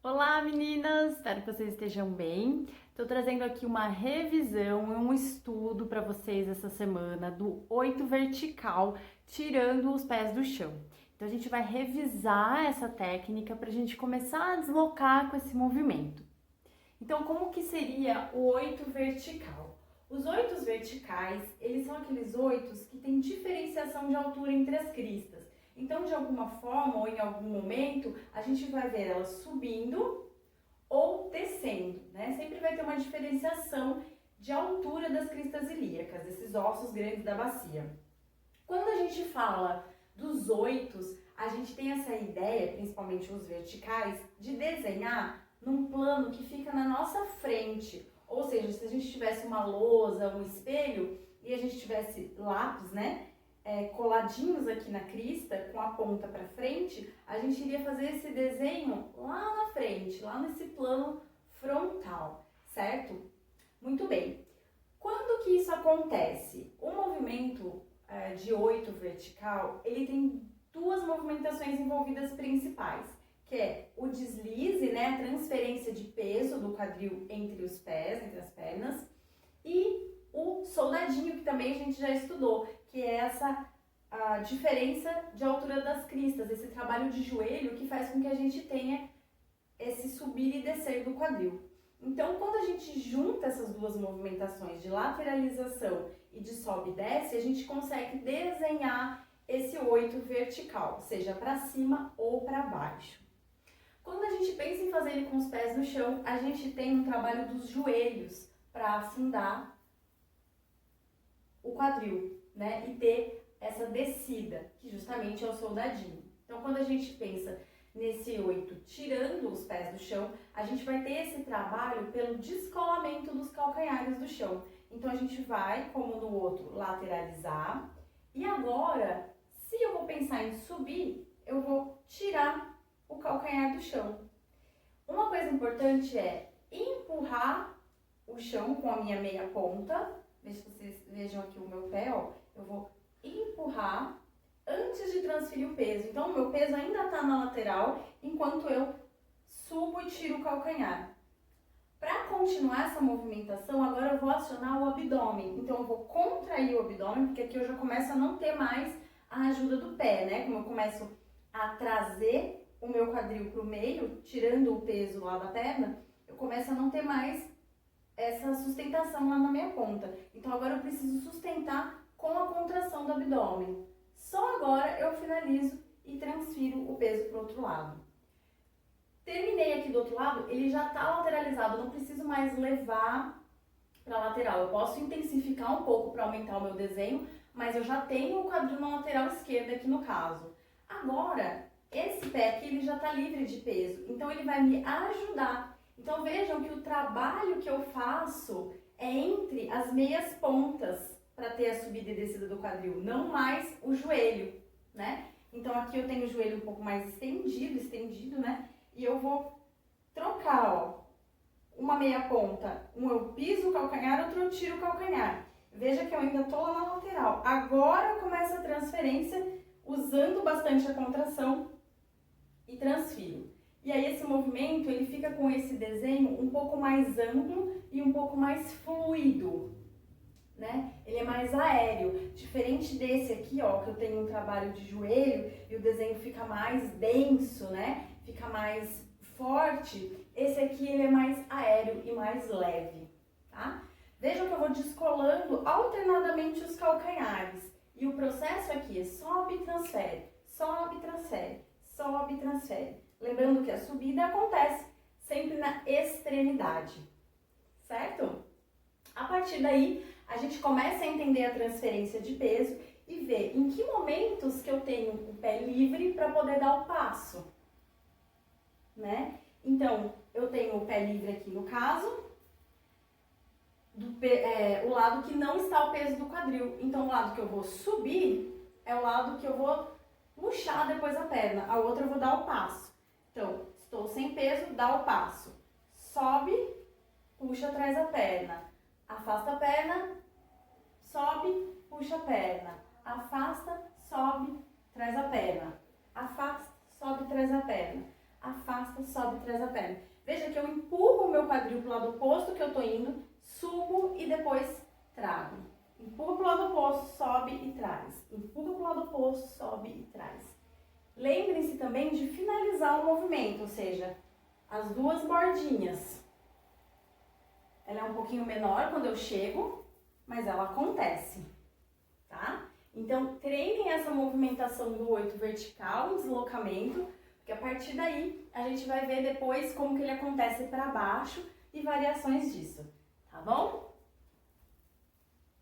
Olá meninas, espero que vocês estejam bem. Estou trazendo aqui uma revisão e um estudo para vocês essa semana do 8 vertical, tirando os pés do chão. Então a gente vai revisar essa técnica para a gente começar a deslocar com esse movimento. Então como que seria o 8 vertical? Os 8 verticais, eles são aqueles 8 que têm diferenciação de altura entre as cristas. Então, de alguma forma ou em algum momento, a gente vai ver elas subindo ou descendo, né? Sempre vai ter uma diferenciação de altura das cristas ilíacas, desses ossos grandes da bacia. Quando a gente fala dos 8, a gente tem essa ideia, principalmente os verticais, de desenhar num plano que fica na nossa frente. Ou seja, se a gente tivesse uma lousa, um espelho, e a gente tivesse lápis, né? Coladinhos aqui na crista, com a ponta para frente, a gente iria fazer esse desenho lá na frente, lá nesse plano frontal, certo? Muito bem. Quando que isso acontece? O movimento de 8 vertical, ele tem duas movimentações envolvidas principais, que é o deslize, né, a transferência de peso do quadril entre os pés, entre as pernas, e o soldadinho, que também a gente já estudou, que é essa a diferença de altura das cristas, esse trabalho de joelho que faz com que a gente tenha esse subir e descer do quadril. Então, quando a gente junta essas duas movimentações de lateralização e de sobe e desce, a gente consegue desenhar esse 8 vertical, seja para cima ou para baixo. Quando a gente pensa em fazer ele com os pés no chão, a gente tem um trabalho dos joelhos para afundar o quadril, né? E ter essa descida, que justamente é o soldadinho. Então, quando a gente pensa nesse 8, tirando os pés do chão, a gente vai ter esse trabalho pelo descolamento dos calcanhares do chão. Então, a gente vai, como no outro, lateralizar. E agora, se eu vou pensar em subir, eu vou tirar o calcanhar do chão. Uma coisa importante é empurrar o chão com a minha meia ponta. Deixa vocês vejam aqui o meu pé, ó. Eu vou empurrar antes de transferir o peso. Então, o meu peso ainda está na lateral, enquanto eu subo e tiro o calcanhar. Para continuar essa movimentação, agora eu vou acionar o abdômen. Então, eu vou contrair o abdômen, porque aqui eu já começo a não ter mais a ajuda do pé, né? Como eu começo a trazer o meu quadril para o meio, tirando o peso lá da perna, eu começo a não ter mais essa sustentação lá na minha ponta. Então, agora eu preciso sustentar com a contração do abdômen. Só agora eu finalizo e transfiro o peso para o outro lado. Terminei aqui do outro lado, ele já está lateralizado, não preciso mais levar para a lateral. Eu posso intensificar um pouco para aumentar o meu desenho, mas eu já tenho o quadril na lateral esquerda aqui no caso. Agora, esse pé aqui ele já está livre de peso, então ele vai me ajudar. Então vejam que o trabalho que eu faço é entre as meias pontas, para ter a subida e descida do quadril, não mais o joelho, né? Então aqui eu tenho o joelho um pouco mais estendido, né? E eu vou trocar, ó, uma meia ponta, eu piso o calcanhar, outro eu tiro o calcanhar. Veja que eu ainda tô lá na lateral. Agora começa a transferência, usando bastante a contração e transfiro. E aí esse movimento, ele fica com esse desenho um pouco mais amplo e um pouco mais fluido, né? Ele é mais aéreo, diferente desse aqui, ó, que eu tenho um trabalho de joelho e o desenho fica mais denso, né? Fica mais forte. Esse aqui ele é mais aéreo e mais leve, tá? Vejam que eu vou descolando alternadamente os calcanhares. E o processo aqui é sobe e transfere, sobe e transfere, sobe e transfere. Lembrando que a subida acontece sempre na extremidade, certo? A partir daí, a gente começa a entender a transferência de peso e ver em que momentos que eu tenho o pé livre para poder dar o passo, né? Então, eu tenho o pé livre aqui no caso, o lado que não está o peso do quadril. Então, o lado que eu vou subir é o lado que eu vou puxar depois a perna, a outra eu vou dar o passo. Então, estou sem peso, dá o passo. Sobe, puxa atrás a perna. Afasta a perna, sobe, puxa a perna. Afasta, sobe, traz a perna. Afasta, sobe, traz a perna. afasta, sobe, traz a perna. Veja que eu empurro o meu quadril pro lado oposto que eu tô indo, subo e depois trago. Empurra pro lado oposto, sobe e traz. Empurra pro lado oposto, sobe e traz. Lembrem-se também de finalizar o movimento, ou seja, as duas bordinhas. Ela é um pouquinho menor quando eu chego, mas ela acontece, tá? Então, treinem essa movimentação do 8 vertical, deslocamento, porque a partir daí a gente vai ver depois como que ele acontece para baixo e variações disso, tá bom?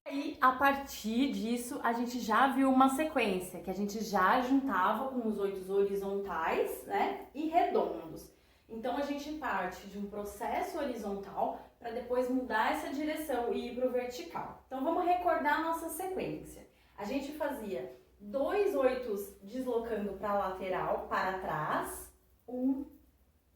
Aí, a partir disso, a gente já viu uma sequência, que a gente já juntava com os 8 horizontais, né, e redondos. Então, a gente parte de um processo horizontal para depois mudar essa direção e ir para o vertical. Então, vamos recordar a nossa sequência. A gente fazia 2 8s deslocando para a lateral, para trás. 1,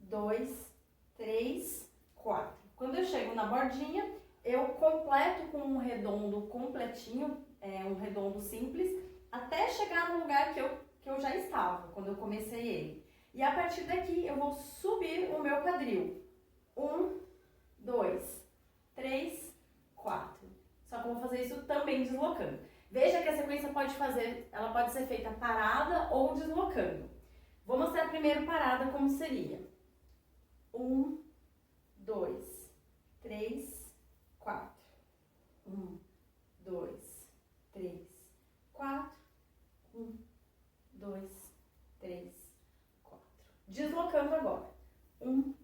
2, 3, 4. Quando eu chego na bordinha, eu completo com um redondo completinho, um redondo simples, até chegar no lugar que eu já estava, quando eu comecei ele. E a partir daqui, eu vou subir o meu quadril. 1, 2, 3, 4. Só que eu vou fazer isso também deslocando. Veja que a sequência ela pode ser feita parada ou deslocando. Vou mostrar primeiro parada como seria. 1, 2, 3, 4. 1, 2, 3, 4. 1, 2, 3, 4. Deslocando agora. 1,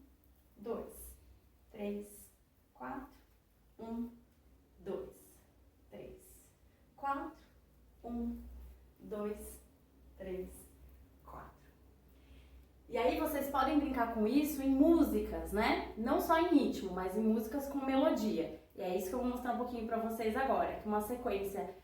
2, 3, 4. 1, 2, 3, 4. 1, 2, 3, 4. E aí vocês podem brincar com isso em músicas, né? Não só em ritmo, mas em músicas com melodia. E é isso que eu vou mostrar um pouquinho pra vocês agora. Que uma sequência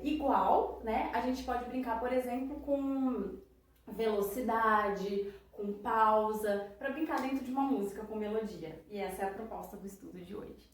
igual, né? A gente pode brincar, por exemplo, com velocidade, com pausa, pra brincar dentro de uma música com melodia. E essa é a proposta do estudo de hoje.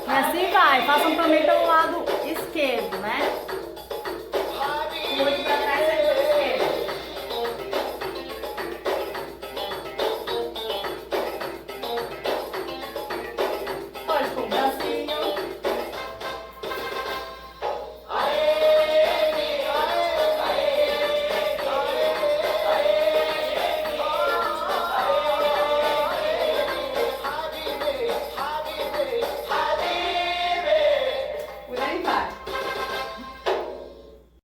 E assim vai, façam também pelo lado esquerdo, né?